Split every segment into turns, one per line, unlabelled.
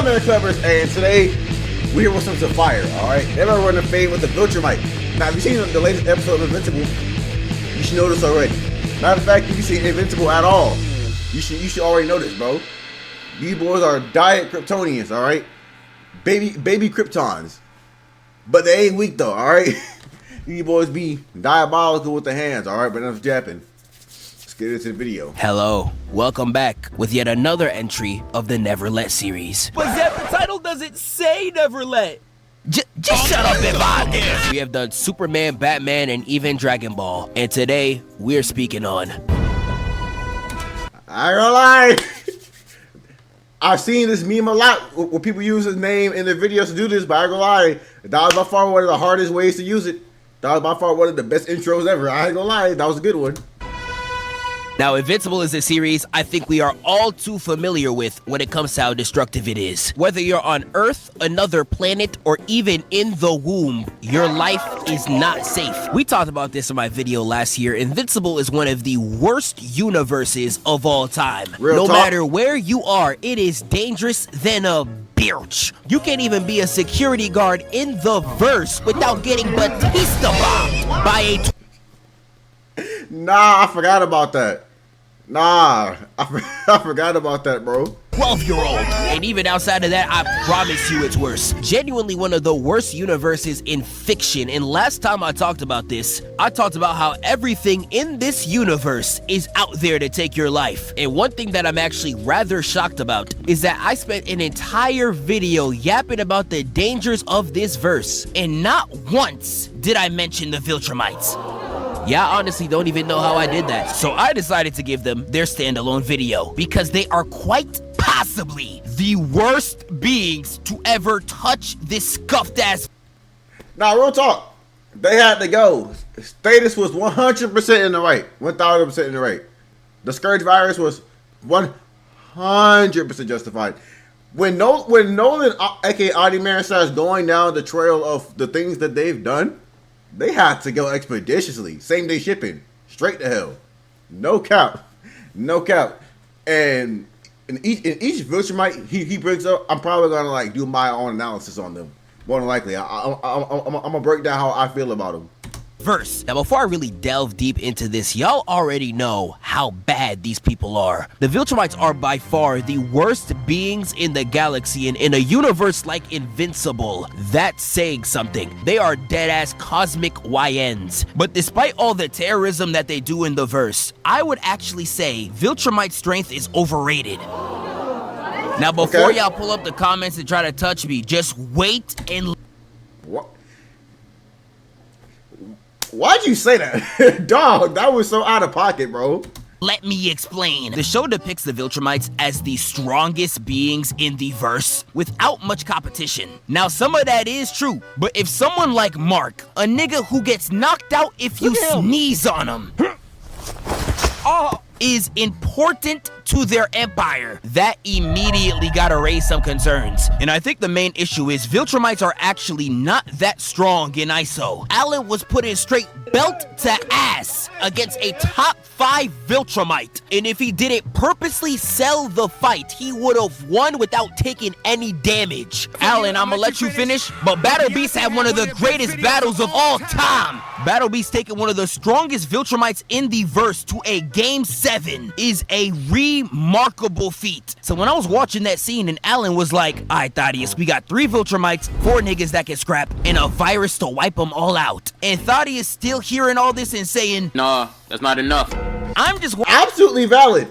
up, man, Clevers? And today we're here with some fire. All right, never run a fade with the Viltrumite. Now, if you've seen the latest episode of Invincible, you should know this already. Matter of fact, if you've seen Invincible at all, you should already know this, bro. These boys are diet Kryptonians, all right, baby Kryptons, but they ain't weak though, all right. These boys be diabolical with the hands, all right. But enough japping. Let's get into the video.
Hello, welcome back with yet another entry of the Never Let series.
But Zep, the title doesn't say Never Let.
Just shut up, Ivan. We have done Superman, Batman, and even Dragon Ball, and today we're speaking on.
I ain't gonna lie. I've seen this meme a lot where people use his name in their videos to do this, but I ain't gonna lie. That was by far one of the hardest ways to use it. That was by far one of the best intros ever. I ain't gonna lie. That was a good one.
Now, Invincible is a series I think we are all too familiar with when it comes to how destructive it is. Whether you're on Earth, another planet, or even in the womb, your life is not safe. We talked about this in my video last year. Invincible is one of the worst universes of all time. No matter where you are, it is dangerous than a bitch. You can't even be a security guard in the verse without getting Batista bombed by a...
Nah, I forgot about that. Nah, I forgot about that, bro.
12-year-old. And even outside of that, I promise you it's worse. Genuinely one of the worst universes in fiction. And last time I talked about this, I talked about how everything in this universe is out there to take your life. And one thing that I'm actually rather shocked about is that I spent an entire video yapping about the dangers of this verse. And not once did I mention the Viltrumites. Yeah, I honestly don't even know how I did that. So I decided to give them their standalone video because they are quite possibly the worst beings to ever touch this scuffed ass.
Now, real talk, they had to go. Status was 100% in the right, 1000% in the right. The Scourge virus was 100% justified. When Nolan, aka Audi Man, starts going down the trail of the things that they've done, they had to go expeditiously, same day shipping, straight to hell, no cap, no cap. And in each Viltrumite he brings up, I'm probably gonna like do my own analysis on them. More than likely, I'm gonna break down how I feel about them.
Verse. Now, before I really delve deep into this, y'all already know how bad these people are. The Viltrumites are by far the worst beings in the galaxy, and in a universe like Invincible, that's saying something. They are dead-ass cosmic YNs. But despite all the terrorism that they do in the verse, I would actually say Viltrumite strength is overrated. Now, before y'all pull up the comments and try to touch me, just wait and...
What? Why'd you say that? Dog, that was so out of pocket, bro.
Let me explain. The show depicts the Viltrumites as the strongest beings in the verse without much competition. Now, some of that is true, but if someone like Mark, a nigga who gets knocked out if you sneeze on him, is important to their empire, that immediately gotta raise some concerns. And I think the main issue is Viltrumites are actually not that strong in ISO. Alan was put in straight belt to ass against a top 5 Viltrumite, and if he didn't purposely sell the fight, he would have won without taking any damage. Alan, I'ma let you finish, but Battle Beast had one of the greatest battles of all time. Battle Beast taking one of the strongest Viltrumites in the verse to a Game 7 is a remarkable feat. So when I was watching that scene and Alan was like, alright Thaddeus, we got 3 Viltrumites, 4 niggas that can scrap, and a virus to wipe them all out. And Thaddeus still hearing all this and saying,
nah, that's not enough.
I'm just...
Absolutely valid.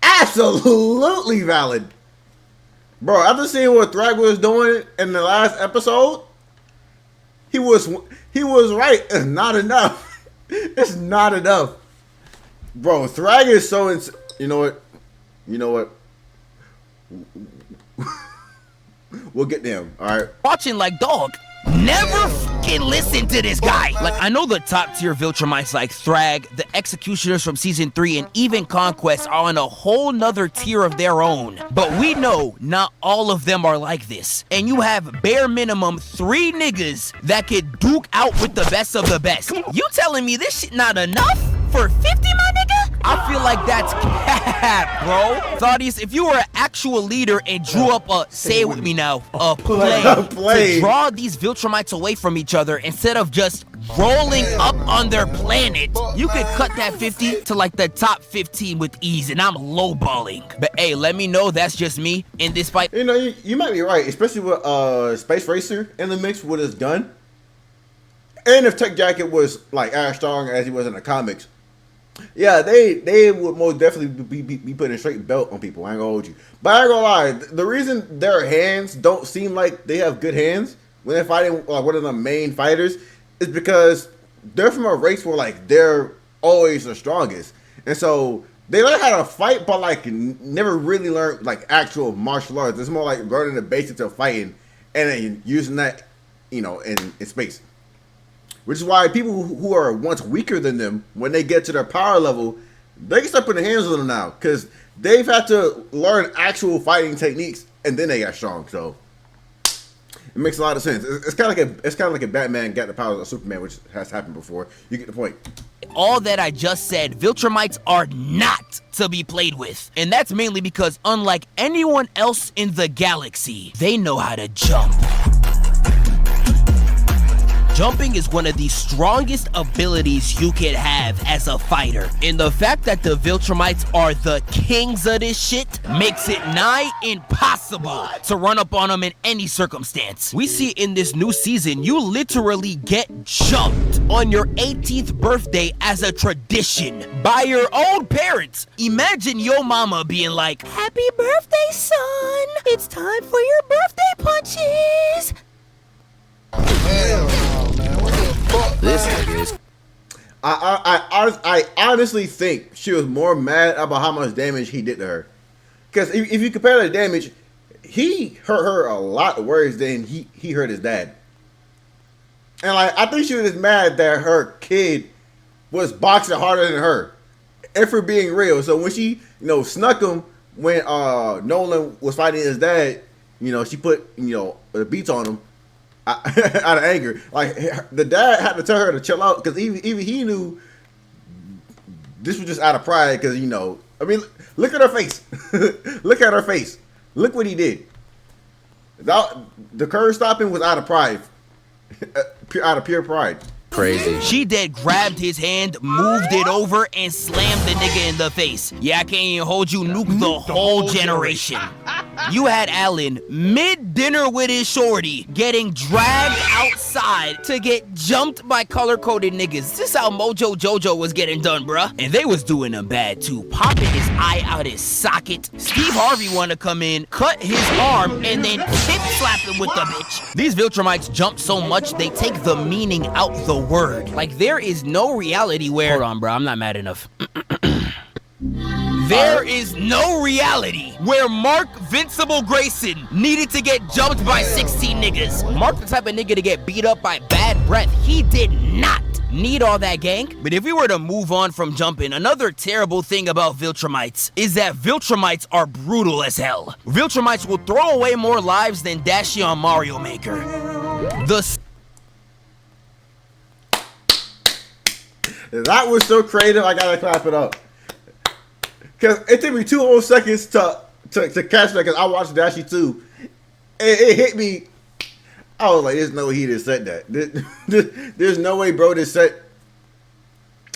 Absolutely valid. Bro, after seeing what Thrag was doing in the last episode, he was right. It's not enough. It's not enough. Bro, Thrag is so you know what? You know what? We'll get them, alright?
Watching like dog. Never fucking listen to this guy. Like, I know the top tier Viltrumites like Thrag, the Executioners from Season 3, and even Conquest are on a whole nother tier of their own. But we know not all of them are like this. And you have bare minimum 3 niggas that could duke out with the best of the best. You telling me this shit not enough? For 50, my nigga? I feel like that's cap, bro. Thaddeus, if you were an actual leader and drew up a, say it with me now, a play to draw these Viltrumites away from each other instead of just rolling up on their planet, you could cut that 50 to like the top 15 with ease, and I'm lowballing. But hey, let me know that's just me in this fight.
You know, you might be right, especially with Space Racer in the mix with his gun. And if Tech Jacket was like as strong as he was in the comics, yeah, they would most definitely be putting a straight belt on people. I ain't gonna hold you. But I ain't gonna lie, the reason their hands don't seem like they have good hands when they're fighting like one of the main fighters is because they're from a race where like they're always the strongest. And so they learn how to fight, but like never really learn like actual martial arts. It's more like learning the basics of fighting and then using that, you know, in space. Which is why people who are once weaker than them, when they get to their power level, they can start putting their hands on them now because they've had to learn actual fighting techniques and then they got strong. So it makes a lot of sense. It's kind of like a Batman got the powers of Superman, which has happened before. You get the point.
All that I just said, Viltrumites are not to be played with. And that's mainly because unlike anyone else in the galaxy, they know how to jump. Jumping is one of the strongest abilities you can have as a fighter. And the fact that the Viltrumites are the kings of this shit makes it nigh impossible to run up on them in any circumstance. We see in this new season, you literally get jumped on your 18th birthday as a tradition by your own parents. Imagine your mama being like, "Happy birthday, son. It's time for your birthday punches."
This nigga is.
I honestly think she was more mad about how much damage he did to her. Because if you compare the damage, he hurt her a lot worse than he hurt his dad. And like I think she was just mad that her kid was boxing harder than her. If we're being real. So when she, snuck him when Nolan was fighting his dad, she put, the beats on him. Out of anger, like the dad had to tell her to chill out because even he knew this was just out of pride. Because I mean, look at her face. Look at her face. Look what he did. The curve stopping was out of pride, out of pure pride.
Crazy.
She dead grabbed his hand, moved it over, and slammed the nigga in the face. Yeah, I can't even hold you, nuke the whole generation. You had Alan mid-dinner with his shorty getting dragged outside to get jumped by color-coded niggas. This is how Mojo Jojo was getting done, bruh. And they was doing him bad too, popping his eye out his socket. Steve Harvey wanna come in, cut his arm, and then hip slap him with the bitch. These Viltrumites jump so much they take the meaning out the word. Like there is no reality where— Hold on, bro, I'm not mad enough. There is no reality where Mark Vincible Grayson needed to get jumped by 16 niggas. Mark the type of nigga to get beat up by bad breath. He did not need all that gang. But if we were to move on from jumping, another terrible thing about Viltrumites is that Viltrumites are brutal as hell. Viltrumites will throw away more lives than Dashie on Mario Maker.
That was so creative, I gotta clap it up. Because it took me 2 whole seconds to catch that, because I watched Dashie too. It hit me. I was like, there's no way he just said that. There's no way bro just said.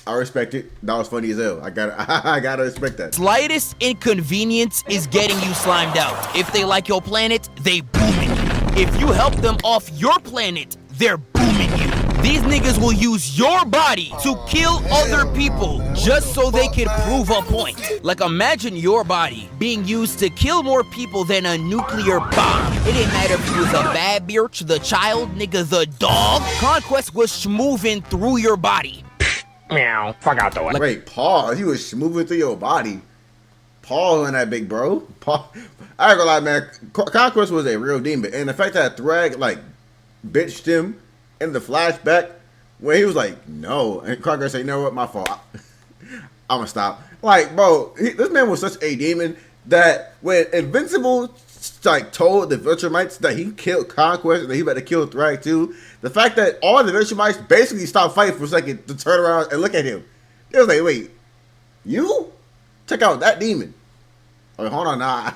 I respect it. That was funny as hell. I gotta respect that.
Slightest inconvenience is getting you slimed out. If they like your planet, they booming you. If you help them off your planet, they're booming you. These niggas will use your body to kill other people just so they can prove a point. Like imagine your body being used to kill more people than a nuclear bomb. It didn't matter if you was a bad bitch, the child, nigga, the dog. Conquest was schmoving through your body.
Meow. Fuck out the way.
Wait, pause. He was moving through your body. Pause on that, big bro. Pause. I ain't gonna lie, man. Conquest was a real demon. And the fact that Thrag, bitched him in the flashback when he was like, no. And Conquest said, you know what, my fault. I'm gonna stop. Like, bro, this man was such a demon that when Invincible told the Viltrumites that he killed Conquest and that he about to kill Thrag too, the fact that all the Viltrumites basically stopped fighting for a second to turn around and look at him. It was like, wait, You? Check out that demon. Like, hold on, nah.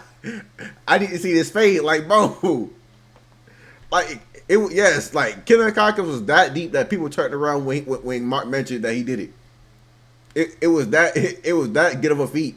I need to see this fade. Like, bro. Like, yes, like, killing Conquest was that deep that people turned around when Mark mentioned that he did it. It was that get of a feat.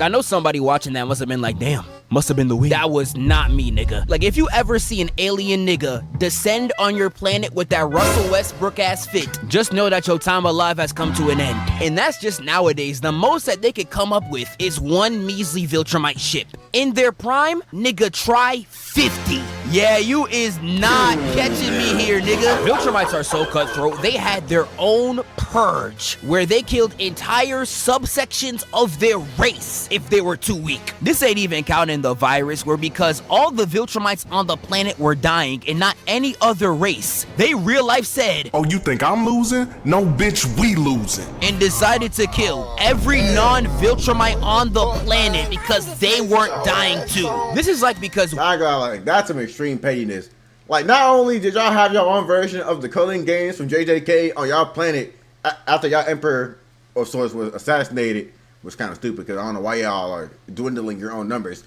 I know somebody watching that must have been like, damn, must have been the weed. That was not me, nigga. Like, if you ever see an alien nigga descend on your planet with that Russell Westbrook ass fit, just know that your time alive has come to an end. And that's just nowadays. The most that they could come up with is one measly Viltrumite ship. In their prime, nigga, try 50. Yeah, you is not catching me here, nigga. Viltrumites are so cutthroat, they had their own purge, where they killed entire subsections of their race if they were too weak. This ain't even counting the virus, where because all the Viltrumites on the planet were dying and not any other race, they real life said,
"Oh, you think I'm losing? No, bitch, we losing."
And decided to kill every non-Viltrumite on the planet because they weren't dying too. This is like because
I got like that's some extreme pettiness. Like, not only did y'all have your own version of the killing games from JJK on y'all planet after y'all emperor of sorts was assassinated, was kind of stupid because I don't know why y'all are dwindling your own numbers.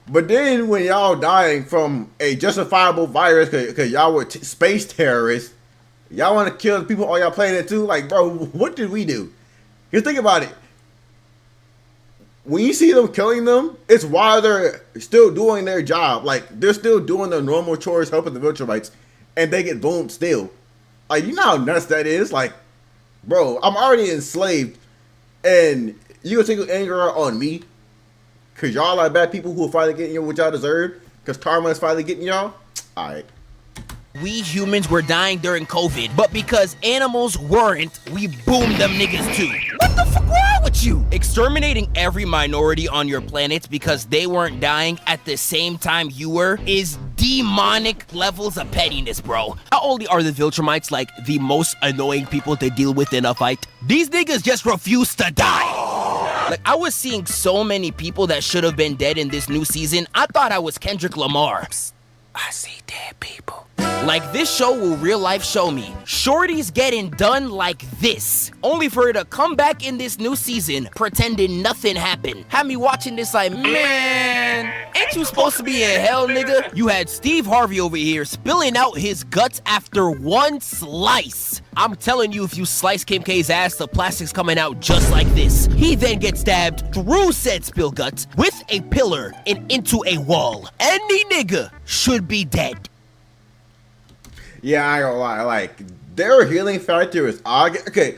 But then when y'all dying from a justifiable virus because y'all were space terrorists, y'all want to kill the people on y'all planet too? Like, bro, what did we do? Just think about it. When you see them killing them, it's while they're still doing their job. Like, they're still doing their normal chores, helping the Viltrumites, and they get boomed still. Like, you know how nuts that is? Like, bro, I'm already enslaved, and you gonna take your anger out on me? Because y'all are bad people who are finally getting you what y'all deserve? Because karma is finally getting y'all? Alright.
we humans were dying during COVID, but because animals weren't, we boomed them niggas too. What the fuck wrong with you? Exterminating every minority on your planet because they weren't dying at the same time you were is demonic levels of pettiness, bro. Not only are the Viltrumites like the most annoying people to deal with in a fight, these niggas just refuse to die. Like, I was seeing so many people that should have been dead in this new season. I thought I was Kendrick Lamar. Psst, I see dead people. Like, this show will real life show me Shorty's getting done like this, only for her to come back in this new season pretending nothing happened. Had me watching this like, man, ain't you supposed to be in hell, nigga? You had Steve Harvey over here spilling out his guts after one slice. I'm telling you, if you slice Kim K's ass, the plastic's coming out just like this. He then gets stabbed through said spill guts with a pillar and into a wall. Any nigga should be dead.
Yeah, I ain't gonna lie. Like, their healing factor is odd. Okay,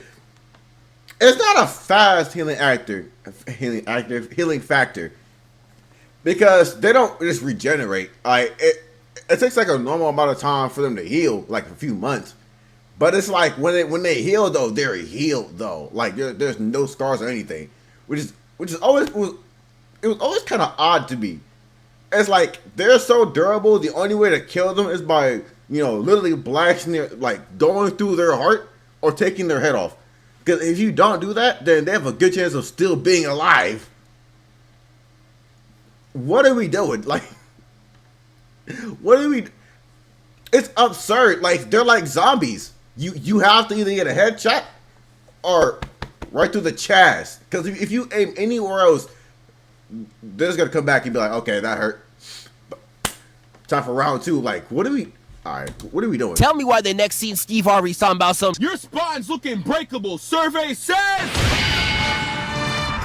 it's not a fast healing factor, because they don't just regenerate. Like, it takes like a normal amount of time for them to heal, like a few months. But it's like when they heal though, they're healed though. Like there's no scars or anything, which is always always kind of odd to me. It's like they're so durable. The only way to kill them is by, you know, literally blasting their, like, going through their heart or taking their head off. Because if you don't do that, then they have a good chance of still being alive. What are we doing? Like, what are we? It's absurd. Like, they're like zombies. You have to either get a headshot or right through the chest. Because if you aim anywhere else, they're just gonna come back and be like, okay, that hurt. Time for round two. Like, what are we? Alright, what are we doing?
Tell me why the next scene Steve Harvey's talking about some
Your spine's looking breakable, survey says!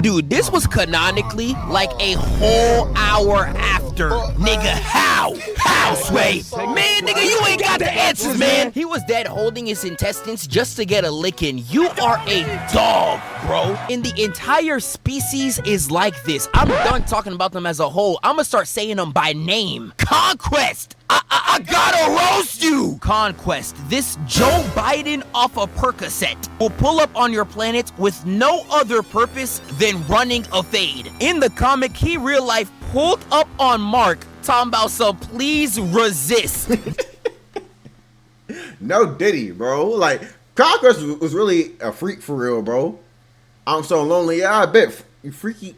Dude, this was canonically like a whole hour after. Nigga, how? How, Sway? Man, nigga, you ain't got the answers, man. He was dead holding his intestines just to get a licking. You are a dog, bro. And the entire species is like this. I'm done talking about them as a whole. I'm gonna start saying them by name. Conquest! I gotta roast you! Conquest, this Joe Biden off a Percocet, will pull up on your planet with no other purpose than running a fade. In the comic, he real life pulled up on Mark, talking about some please resist.
No Diddy, bro. Like, Conquest was really a freak for real, bro. I'm so lonely. Yeah, I bet. You freaky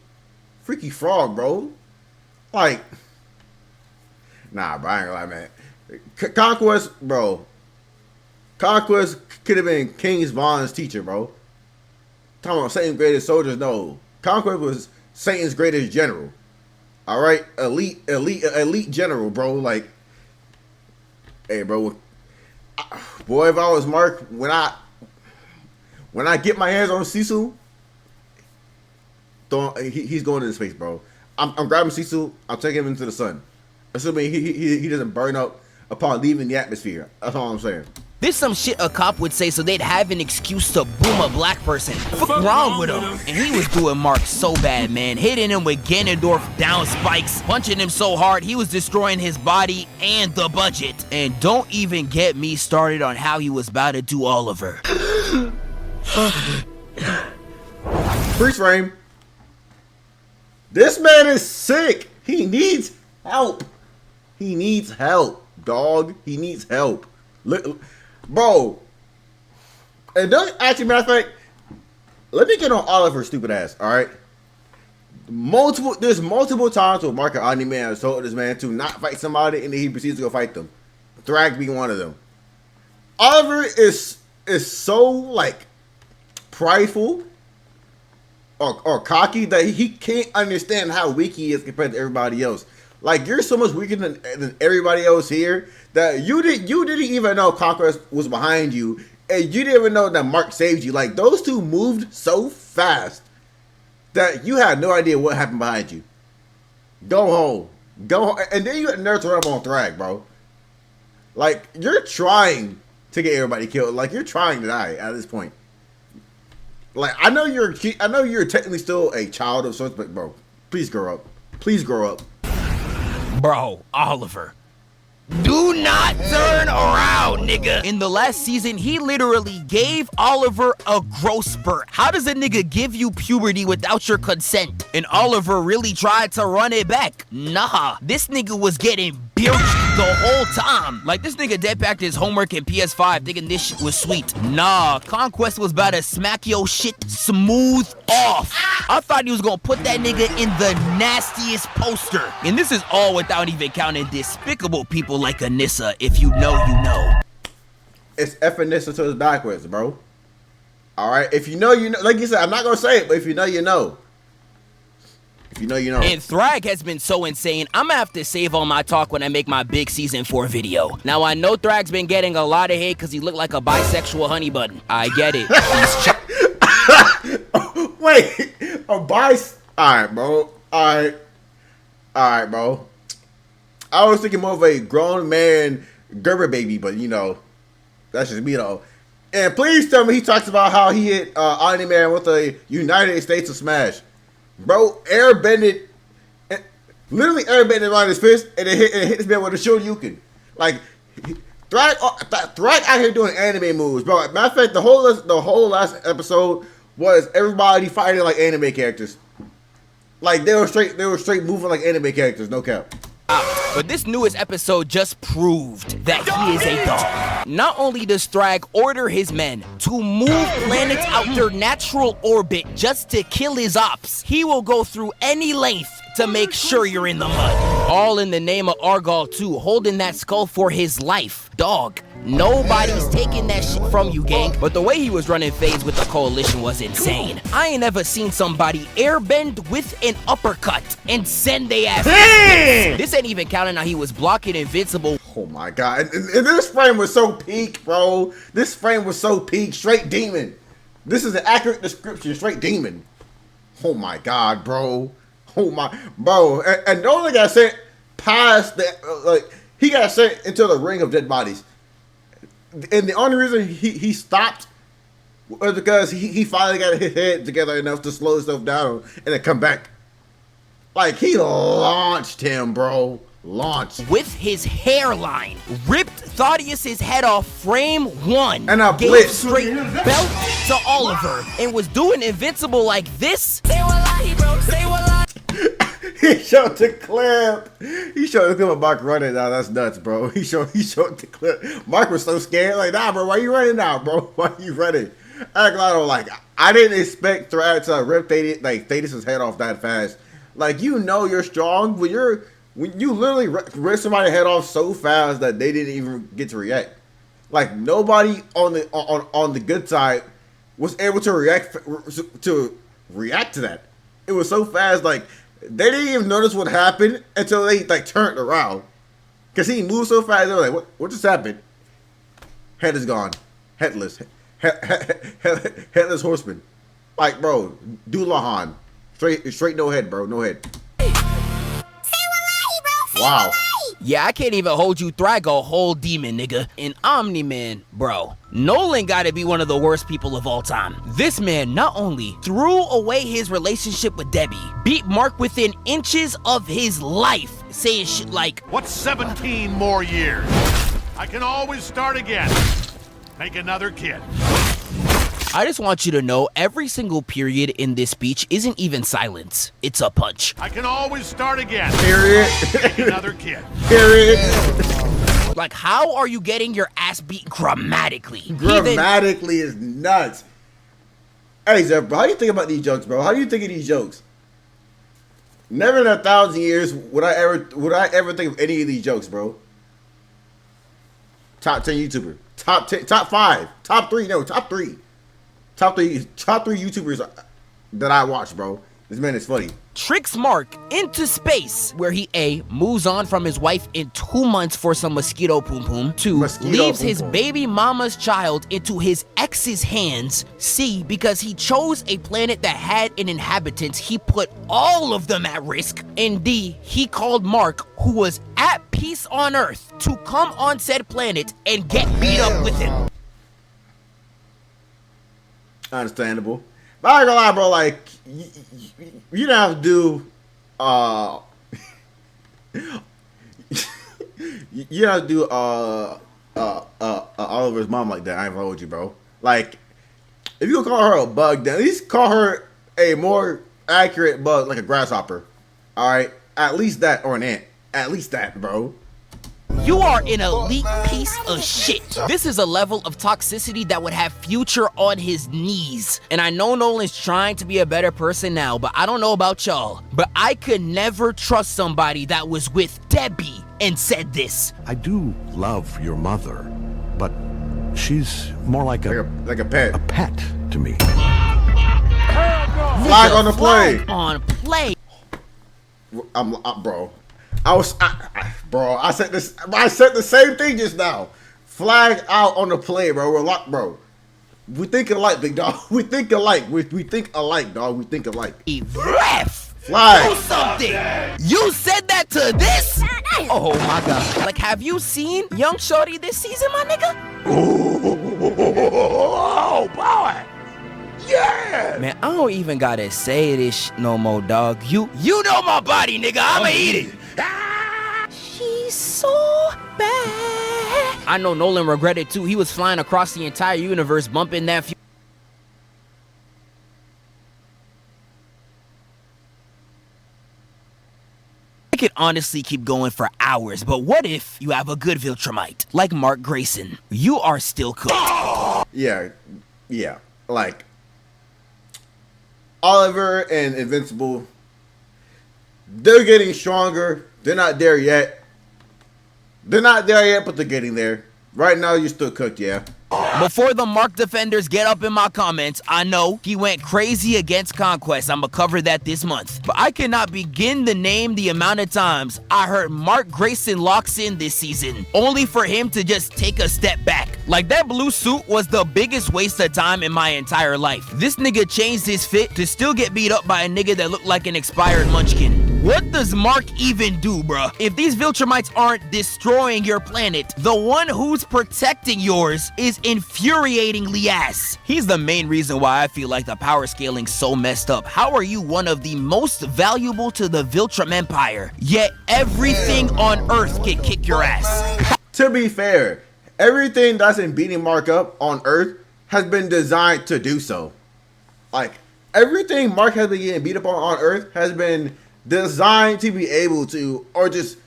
frog, bro. Like, nah, bro, I ain't gonna lie, man. Conquest, bro. Conquest could have been King's Vaughn's teacher, bro. talking about Satan's greatest soldiers. No, Conquest was Satan's greatest general. All right, elite general, bro. Like, hey, bro, boy, if I was Mark, when I get my hands on Cecil, he's going into space, bro. I'm grabbing Cecil. I'm taking him into the sun, assuming he doesn't burn up upon leaving the atmosphere. That's all I'm saying.
This some shit a cop would say so they'd have an excuse to boom a black person. Fuck wrong with him? And he was doing Mark so bad, man. Hitting him with Ganondorf down spikes, punching him so hard he was destroying his body and the budget. And don't even get me started on how he was about to do Oliver.
Freeze frame. This man is sick. He needs help. He needs help, dog. He needs help. Look, bro. And don't actually, matter of fact, let me get on Oliver's stupid ass. All right. There's multiple times where Mark and Omni-Man has told this man to not fight somebody, and then he proceeds to go fight them. Thrag being one of them. Oliver is so like prideful or cocky that he can't understand how weak he is compared to everybody else. Like, you're so much weaker than everybody else here that you didn't even know Conquest was behind you, and you didn't even know that Mark saved you. Like, those two moved so fast that you had no idea what happened behind you. Go home, and then you got nerves to run up on Thrag, bro. Like, you're trying to get everybody killed. Like, you're trying to die at this point. Like, I know you're technically still a child of sorts, but bro, please grow up. Please grow up.
Bro, Oliver. Do not turn around, nigga. In the last season, he literally gave Oliver a growth spurt. How does a nigga give you puberty without your consent? And Oliver really tried to run it back. Nah, this nigga was getting bilged the whole time. Like, this nigga deadpacked his homework in PS5 thinking this shit was sweet. Nah, Conquest was about to smack your shit smooth off. I thought he was gonna put that nigga in the nastiest poster. And this is all without even counting despicable people like Anissa. If you know, you know.
It's effing Anissa to his backwards, bro. All right, if you know, you know. Like you said, I'm not gonna say it, but if you know, you know. If you know, you know.
And Thrag has been so insane, I'm gonna have to save all my talk when I make my big season 4 video. Now, I know Thrag's been getting a lot of hate because he looked like a bisexual honey bun. I get it.
Wait, a bis? Alright, bro. Alright, bro. I was thinking more of a grown man Gerber baby, but you know, that's just me though. And please tell me he talks about how he hit Omni-Man with a United States of Smash. Bro, literally airbended around his fist and it hit his man with a Shoryuken. Like, Thrag out here doing anime moves, bro. Matter of fact, the whole last episode was everybody fighting like anime characters. Like, they were straight moving like anime characters, no cap.
But this newest episode just proved that he is a dog. Not only does Thrag order his men to move planets out their natural orbit just to kill his ops, he will go through any length to make sure you're in the mud. All in the name of Argal too, holding that skull for his life. Dog, nobody's taking that shit from you, gang. But the way he was running phase with the coalition was insane. I ain't ever seen somebody airbend with an uppercut and send they ass. This ain't even counting how he was blocking Invincible.
Oh my god. And this frame was so peak, bro. This frame was so peak. Straight demon. This is an accurate description. Straight demon. Oh my god, bro. Oh my, bro. And the only got sent past the, he got sent into the ring of dead bodies. And the only reason he stopped was because he finally got his head together enough to slow himself down and then come back. Like, he launched him, bro. Launched.
With his hairline, ripped Thaddeus' head off frame 1.
And a
gave
blitz.
Straight belt to Oliver. And was doing Invincible like this.
Say what lie, bro. Say what lie.
He showed the clip. He showed the clip of Mark running. Now that's nuts, bro. He showed the clip. Mark was so scared. Like, nah, bro. Why you running now, bro? Why you running? I didn't expect Thrag to rip Thaddeus' head off that fast. Like, you know you're strong when you literally rip somebody's head off so fast that they didn't even get to react. Like, nobody on the good side was able to react to that. It was so fast, like they didn't even notice what happened until they like turned around. Cause he moved so fast, they were like, what just happened? Head is gone. Headless. Headless horseman. Like, bro, Dulahan. Straight no head, bro. No head. Wow.
Yeah, I can't even hold you Thrag a whole demon, nigga. And Omni-Man, bro. Nolan gotta be one of the worst people of all time. This man not only threw away his relationship with Debbie, beat Mark within inches of his life, saying shit like,
"What's 17 more years? I can always start again. Make another kid."
I just want you to know every single period in this speech isn't even silence. It's a punch.
"I can always start again.
Period.
Make another kid."
Period.
Like, how are you getting your ass beat grammatically?
Grammatically is nuts. Hey, Zeph, bro, how do you think about these jokes, bro? How do you think of these jokes? Never in 1,000 years would I ever think of any of these jokes, bro. Top 10 YouTuber. Top 10, top 5. Top 3, no, top 3. Top three YouTubers that I watch, bro. This man is funny.
Tricks Mark into space, where he A, moves on from his wife in 2 months for some mosquito poom poom. 2, leaves his baby mama's child into his ex's hands. C, because he chose a planet that had an inhabitant, he put all of them at risk. And D, he called Mark, who was at peace on Earth, to come on said planet and get beat up with him.
Understandable. But I ain't gonna lie, bro, like, you don't have to do, you don't have to do, Oliver's mom like that. I ain't gonna hold you, bro. Like, if you gonna call her a bug, then at least call her a more accurate bug, like a grasshopper. Alright? At least that, or an ant. At least that, bro.
You are an elite piece of shit. This is a level of toxicity that would have Future on his knees. And I know Nolan's trying to be a better person now, but I don't know about y'all. But I could never trust somebody that was with Debbie and said this.
I do love your mother, but she's more like a
pet.
A pet to me.
Flag on the play.
Flag on play.
Bro. I said this. I said the same thing just now. Flag out on the play, bro. We're locked, bro. We think alike, big dog. We think alike. We think alike, dog. We think alike.
Ref.
Flag.
Do something. You said that to this? Oh my god. Like, have you seen Young Shorty this season, my nigga?
Oh boy. Yeah!
Man, I don't even gotta say this no more, dog. You know my body, nigga. I'ma eat it. She's so bad. I know Nolan regretted too. He was flying across the entire universe, bumping that. I could honestly keep going for hours, but what if you have a good Viltrumite, like Mark Grayson? You are still cooked.
Yeah. Like, Oliver and Invincible, they're getting stronger. They're not there yet. But they're getting there. Right now, you're still cooked, yeah.
Before the Mark defenders get up in my comments, I know he went crazy against Conquest. I'ma cover that this month. But I cannot begin to name the amount of times I heard Mark Grayson locks in this season, only for him to just take a step back. Like, that blue suit was the biggest waste of time in my entire life. This nigga changed his fit to still get beat up by a nigga that looked like an expired munchkin. What does Mark even do, bruh? If these Viltrumites aren't destroying your planet, the one who's protecting yours is infuriatingly ass. He's the main reason why I feel like the power scaling's so messed up. How are you one of the most valuable to the Viltrum Empire, yet everything on Earth can kick your ass?
To be fair, everything that's been beating Mark up on Earth has been designed to do so. Like, everything Mark has been getting beat up on Earth has been designed to be able to, or just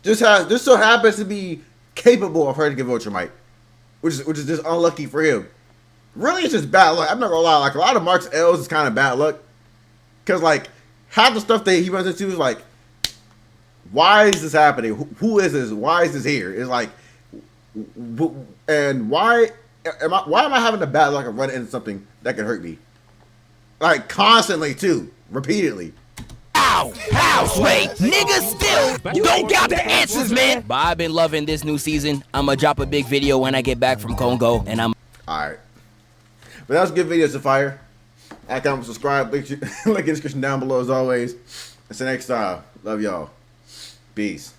so happens to be capable of hurting a Viltrumite, which is just unlucky for him. Really, it's just bad luck. I'm not gonna lie. Like, a lot of Mark's L's is kind of bad luck, cause like half the stuff that he runs into is like, why is this happening? Who is this? Why is this here? It's like, and why why am I having a battle like I run into something that could hurt me? Like constantly too, repeatedly.
Ow! Ow, Sway! Niggas still don't got the answers, man! But I've been loving this new season. I'ma drop a big video when I get back from Congo, and I'm...
Alright. But that was a good video, Sapphire. Like, comment, subscribe, link in the description down below as always. Until next time. Love y'all. Peace.